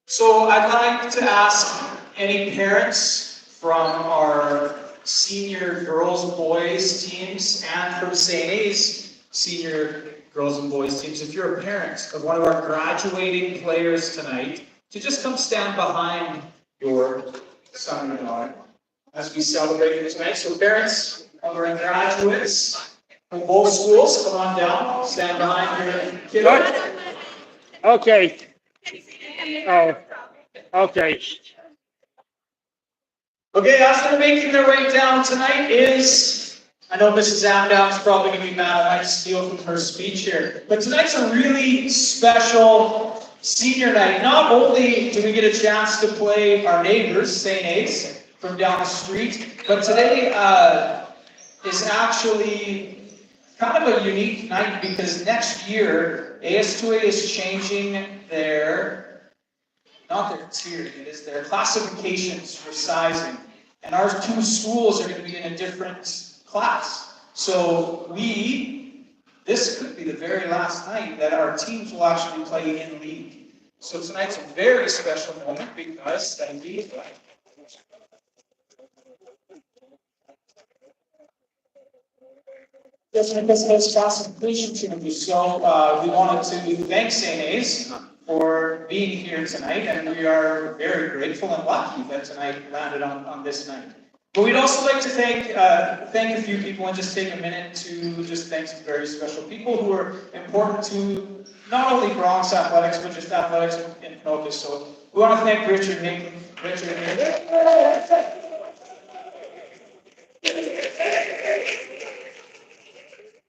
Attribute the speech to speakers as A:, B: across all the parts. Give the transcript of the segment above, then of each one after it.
A: So I'd like to ask any parents from our senior girls and boys teams and from St. A's senior girls and boys teams, if you're a parent of one of our graduating players tonight, to just come stand behind your son or daughter as we celebrate it tonight. So parents of our graduates from both schools, come on down, stand behind your kiddo.
B: Okay. Oh, okay.
A: Okay, as they're making their way down tonight is, I know Mrs. Amdown's probably going to be mad, I might steal from her speech here, but tonight's a really special senior night. Not only do we get a chance to play our neighbors, St. A's, from down the street, but today is actually kind of a unique night because next year, AS2A is changing not their tier, it is their classifications for sizing. And our two schools are going to be in a different class. So this could be the very last night that our teams will actually play in league. So tonight's a very special moment because this classification changes. So we wanted to thank St. A's for being here tonight, and we are very grateful and lucky that tonight landed on this night. But we'd also like to thank a few people and just take a minute to just thank some very special people who are important to not only Bronx athletics, but just athletics in Ponoka. So we want to thank Richard here.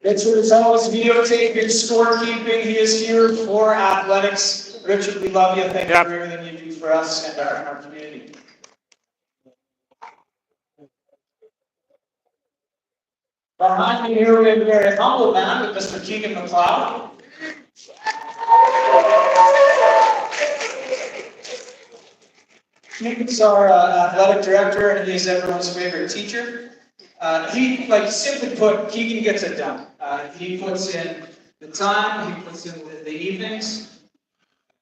A: Richard is always videotaping, scorekeeping. He is here for athletics. Richard, we love you. Thank you for everything you do for us and our community. Behind me here, we have a very humble man with Mr. Keegan McLeod. Keegan's our athletic director, and he's everyone's favorite teacher. Simply put, Keegan gets it done. He puts in the time, he puts in the evenings.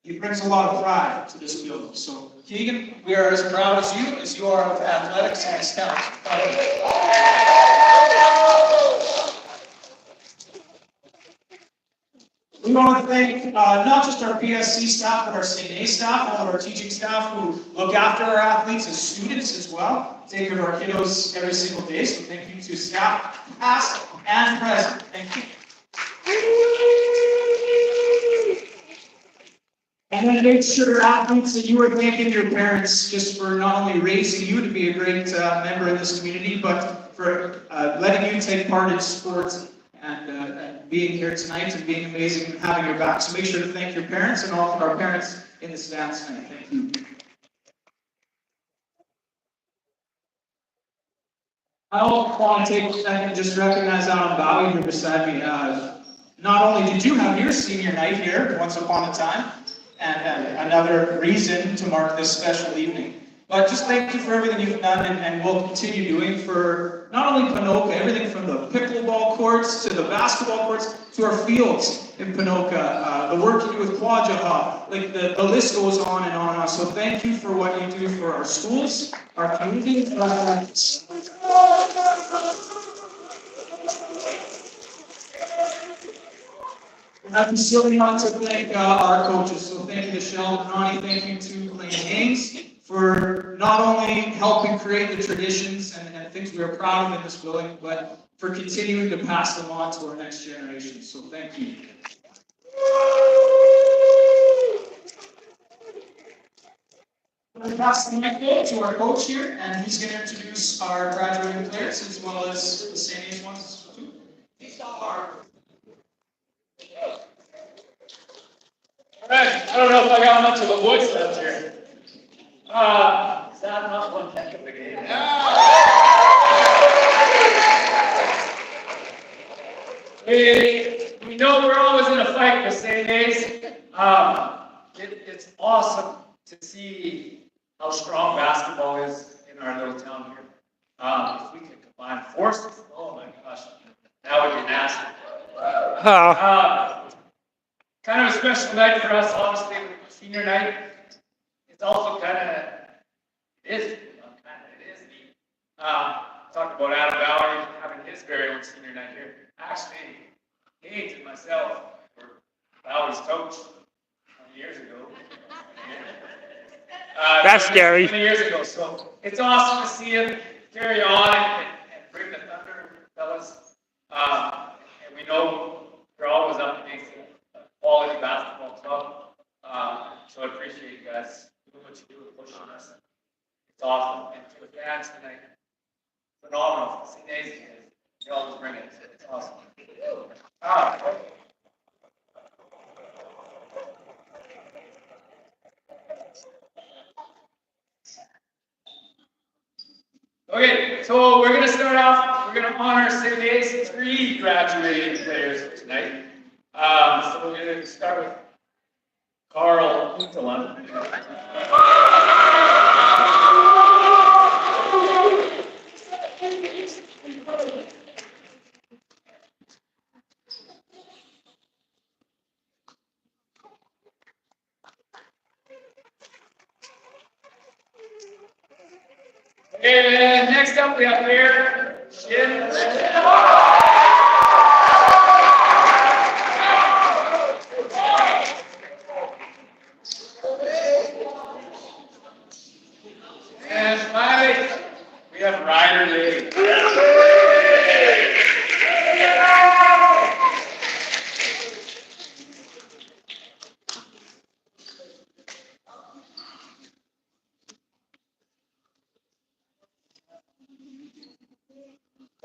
A: He brings a lot of pride to this building. So, Keegan, we are as proud as you are of athletics and his talent. We want to thank not just our PSC staff, but our St. A staff, all of our teaching staff who look after our athletes as students as well. Take care of our kiddos every single day. So thank you to staff, past and present. Thank you. And then make sure, athletes, that you are thanking your parents just for not only raising you to be a great member of this community, but for letting you take part in sports and being here tonight and being amazing and having your back. So make sure to thank your parents and all of our parents in the stands tonight. Thank you. I also want to take a second and just recognize Alan Bowie here beside me. Not only did you have your senior night here once upon a time, and another reason to mark this special evening. But just thank you for everything you've done and will continue doing for not only Ponoka, everything from the pickleball courts to the basketball courts to our fields in Ponoka, the work you do with Quadja, like the list goes on and on and on. So thank you for what you do for our schools, our community. I sincerely want to thank our coaches. So thank you to Shell and Ronnie. Thank you to Lane Haynes for not only helping create the traditions and things we are proud of in this building, but for continuing to pass them on to our next generation. So thank you. I'm going to pass the mic to our coach here, and he's going to introduce our graduating players as well as the St. A's ones too.
C: All right, I don't know if I got much of a voice left here. Is that not one heck of a game? We know we're always in a fight with St. A's. It's awesome to see how strong basketball is in our little town here. If we could combine forces, oh my gosh, that would be nasty. kind of a special night for us, obviously, with senior night. It's also kind of, it is neat. Talked about Adam Valley having his very own senior night here. Actually, Haynes and myself were Valley's coach 20 years ago.
B: That's scary.
C: 20 years ago, so it's awesome to see him carry on and bring the thunder, fellas. And we know we're always up against a quality basketball club. So I appreciate you guys doing what you do and pushing us. It's awesome. And for the fans tonight, phenomenal. It's amazing. You always bring it. It's awesome. Okay, so we're going to start off, we're going to honor today's 3 graduating players tonight. So we're going to start with Carl Untelan. And next up we have here, Shin. And finally, we have Ryder Lee.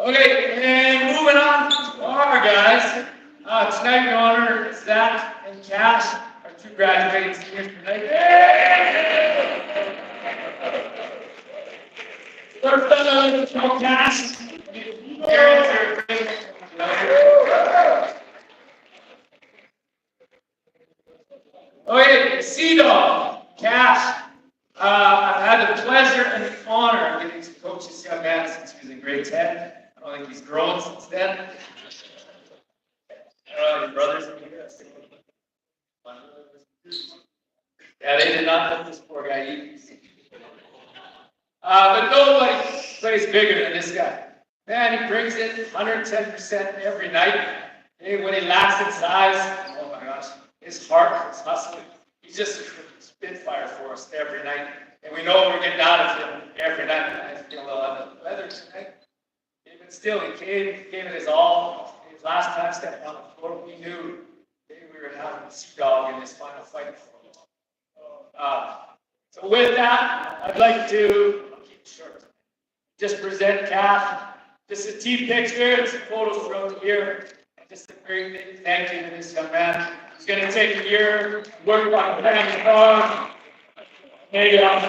C: Okay, and moving on to our guys. Tonight we honor Zach and Cash, our 2 graduating seniors tonight. First up, I'd like to show Cash. Okay, Sea-Dog, Cash. I've had the pleasure and the honor of getting to coach this young man since he was in grade 10. I don't think he's grown since then. Your brothers in here? Yeah, they did not let this poor guy eat. But nobody plays bigger than this guy. Man, he brings it 110% every night. Hey, when he lacks in size, oh my gosh, his heart, his hustle, he's just a spitfire for us every night. And we know we're getting out of him every night. I feel a little under the weather tonight. But still, he gave it his all. His last time stepping on the floor, we knew maybe we were having a Sea-Dog in this final fight. So with that, I'd like to, I'll keep it short, just present Cash. Just a team picture, and some photos throughout the year. And just a very big thank you to this young man. He's going to take a year, work on family farm, maybe on the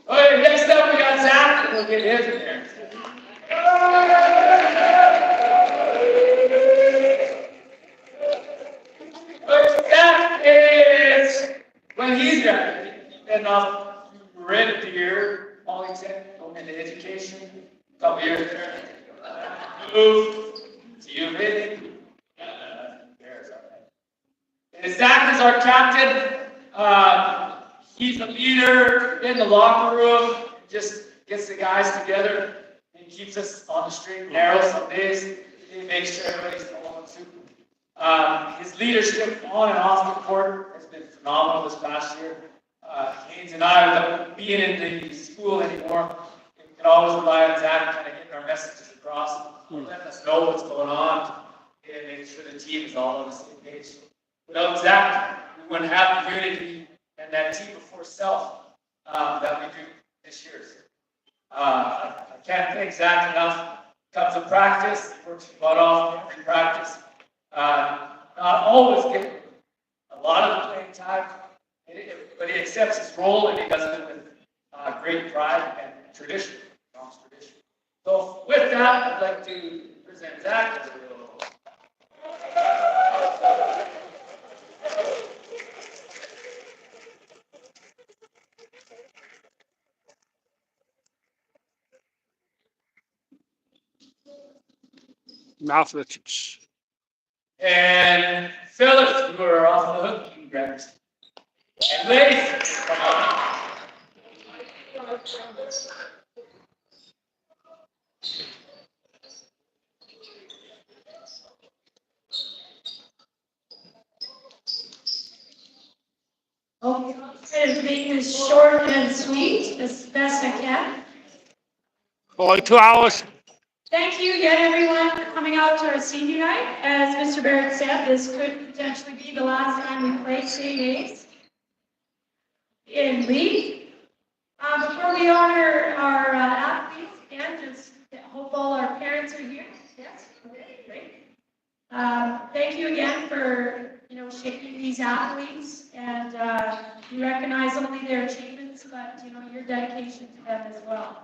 C: Okay, next up we got Zach. We'll get his in there. Zach is, when he's ready, and off red deer, all except going into education, a couple years there. Move to UVA. There's our head. Zach is our captain. He's the leader in the locker room, just gets the guys together and keeps us on the straight and narrow some days. He makes sure everybody's following suit. His leadership on and off the court has been phenomenal this past year. Haynes and I, without being in the school anymore, we can always rely on Zach kind of getting our messages across, letting us know what's going on, and making sure the team is all on the same page. Without Zach, we wouldn't have the unity and that team before self that we do this year. I can't thank Zach enough. Comes to practice, works his butt off every practice. Not always getting a lot of the playing time, but he accepts his role and he does it with great pride and tradition. Tradition. So with that, I'd like to present Zach.
B: Mouth Richards.
C: And Phillips, who are off the hook, you can grab this. And ladies, come on.
D: Okay, I'll try to make this short and sweet as best I can.
B: Only 2 hours.
D: Thank you again, everyone, for coming out to our senior night. As Mr. Barrett said, this could potentially be the last time we play St. A's in league. Before we honor our athletes, again, just hope all our parents are here. Yes, okay, great. Thank you again for shaping these athletes, and we recognize only their achievements, but your dedication to them as well.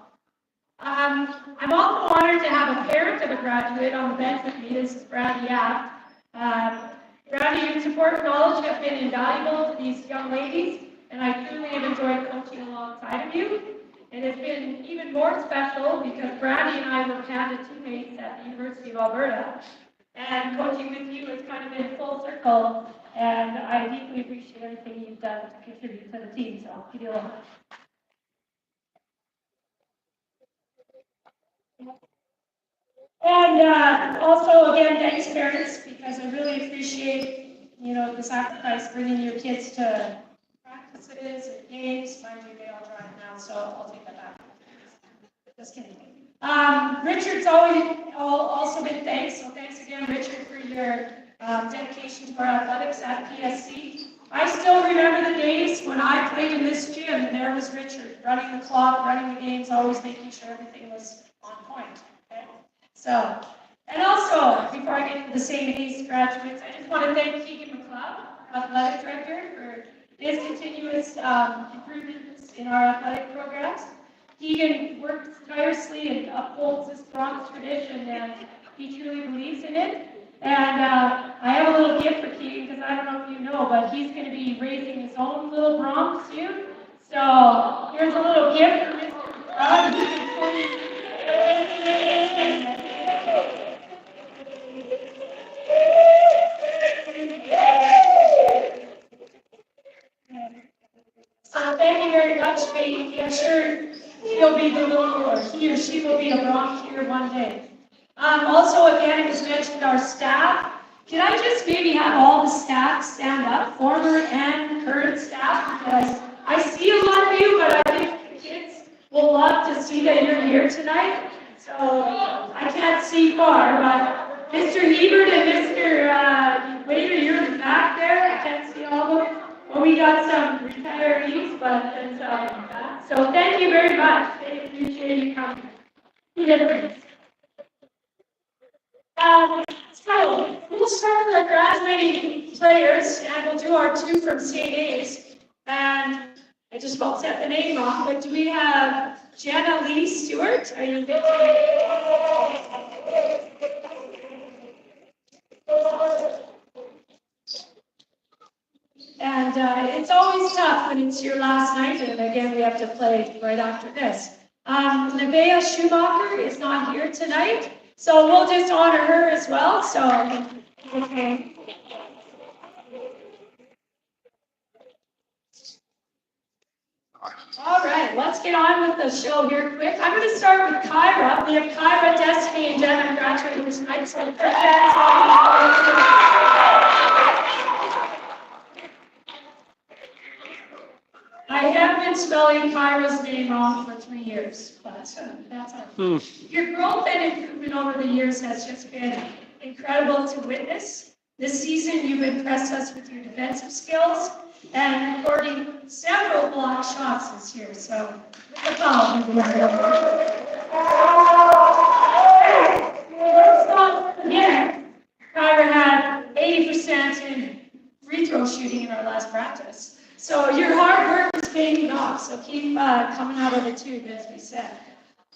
D: I'm also honored to have a parent of a graduate on the bench with me. This is Brandy Yap. Brandy, your support and knowledge have been invaluable to these young ladies, and I truly have enjoyed coaching alongside of you. And it's been even more special because Brandy and I were Canada teammates at the University of Alberta. And coaching with you has kind of been full circle, and I deeply appreciate everything you've done to contribute to the team, so give you a lot. And also, again, thanks parents, because I really appreciate, the sacrifice bringing your kids to practices and games. Mind you, they all drive now, so I'll take that back. Just kidding. Richard's also been thanks, so thanks again, Richard, for your dedication to our athletics at PSC. I still remember the days when I played in this gym, and there was Richard, running the clock, running the games, always making sure everything was on point. Okay? So, and also, before I get into the St. A's graduates, I just want to thank Keegan McLeod, athletic director, for his continuous improvements in our athletic programs. Keegan works tirelessly and upholds this Bronx tradition, and he truly believes in it. And I have a little gift for Keegan, because I don't know if you know, but he's going to be raising his own little Bronx soon. So here's a little gift for Mr. McLeod. Thank you very much, Kate. I'm sure he'll be the little, or he or she will be a Bronx here one day. Also, again, it was mentioned our staff. Can I just maybe have all the staff stand up, former and current staff, because I see a lot of you, but I think the kids will love to see that you're here tonight. So I can't see far, but Mr. Hebert and Mr. Waiter, you're in the back there. I can't see all of them. Well, we got some retirees, but so thank you very much. I appreciate you coming. So we'll start with our graduating players, and we'll do our two from St. A's. And I just won't set the name off, but do we have Jenna Lee Stewart? Are you there? And it's always tough when it's your last night, and again, we have to play right after this. Nevaeh Schumacher is not here tonight, so we'll just honor her as well. So, okay. All right, let's get on with the show here quick. I'm going to start with Kyra. We have Kyra, Destiny, and Jenna graduating this night. So the first I have been spelling Kyra's name wrong for 3 years, but that's all. Your growth and improvement over the years has just been incredible to witness. This season, you've impressed us with your defensive skills and recording several block shots this year. So, with the ball. Let's stop again. Kyra had 80% in free throw shooting in our last practice. So your hard work is paying off, so keep coming out of the tube, as we said.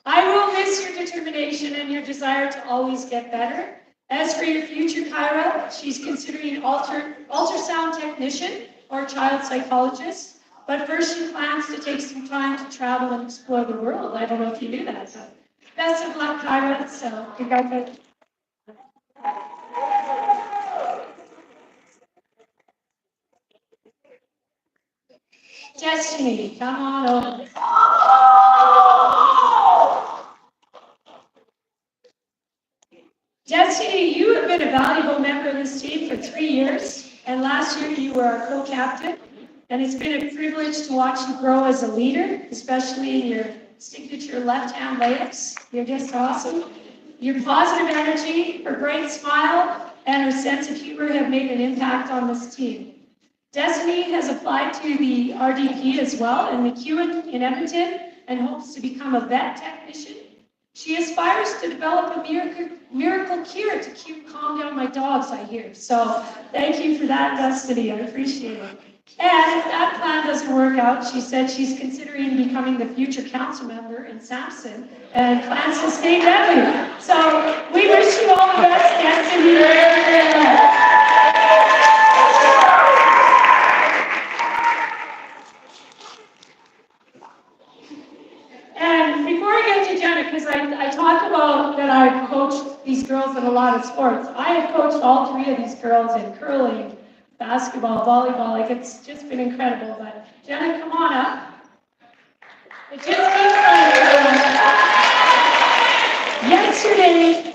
D: I will miss your determination and your desire to always get better. As for your future, Kyra, she's considering ultrasound technician or child psychologist. But first, she plans to take some time to travel and explore the world. I don't know if you knew that. So best of luck, Kyra. So congratulations. Destiny, come on over. Destiny, you have been a valuable member of this team for 3 years, and last year you were our co-captain. And it's been a privilege to watch you grow as a leader, especially in your signature left-hand layups. You're just awesome. Your positive energy, her bright smile, and her sense of humor have made an impact on this team. Destiny has applied to the RDP as well in McEwen in Edmonton and hopes to become a vet technician. She aspires to develop a miracle cure to calm down my dogs, I hear. So thank you for that, Destiny. I appreciate it. And if that plan doesn't work out, she said she's considering becoming the future council member in Sampson and plans to stay deadly. So we wish you all the best, Destiny. And before I get to Jenna, because I talk about that I've coached these girls in a lot of sports. I have coached all 3 of these girls in curling, basketball, volleyball. Like, it's just been incredible. But Jenna, come on up. It just keeps going. Yesterday,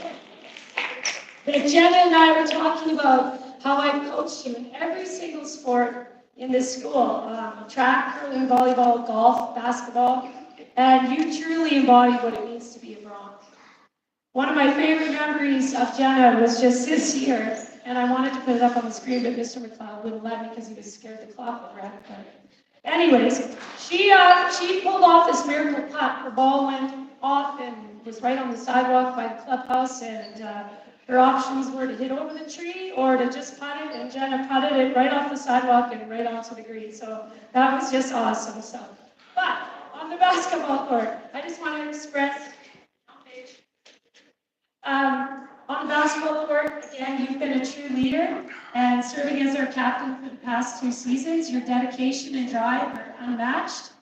D: Jenna and I were talking about how I've coached you in every single sport in this school. Track, curling, volleyball, golf, basketball. And you truly embody what it means to be a Bronx. One of my favorite memories of Jenna was just this year, and I wanted to put it up on the screen, but Mr. McLeod wouldn't let me because he was scared the clock would wreck. But anyways, she pulled off this miracle putt. Her ball went off and was right on the sidewalk by the clubhouse, and her options were to hit over the tree or to just putt it, and Jenna putted it right off the sidewalk and right onto the green. So that was just awesome. So, but on the basketball court, I just want to express, on the basketball court, again, you've been a true leader and serving as our captain for the past 2 seasons. Your dedication and drive are unmatched.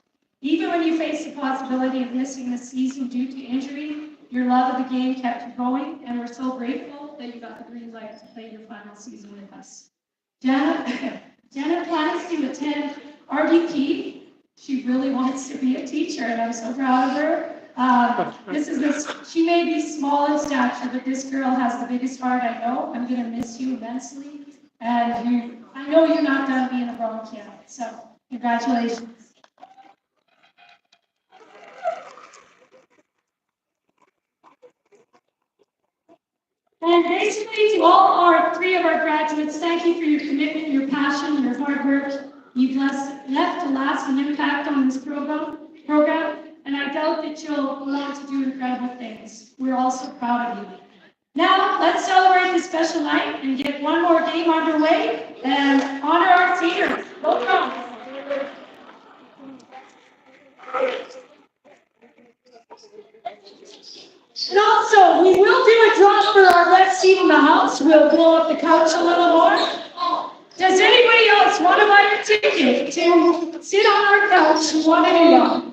D: Even when you face the possibility of missing the season due to injury, your love of the game kept you going, and we're so grateful that you got the green light to play your final season with us. Jenna plans to attend RDP. She really wants to be a teacher, and I'm so proud of her. She may be small in stature, but this girl has the biggest heart I know. I'm going to miss you immensely. And I know you're not done being a Bronx yet. So, congratulations. And basically, to all 3 of our graduates, thank you for your commitment, your passion, your hard work. You've left a lasting impact on this program, and I doubt that you'll go on to do incredible things. We're all so proud of you. Now, let's celebrate this special night and get one more game underway and honor our seniors. Welcome. And also, we will do a draw for our best seat in the house. We'll blow up the couch a little more. Does anybody else want to buy a ticket to sit on our couch one and one?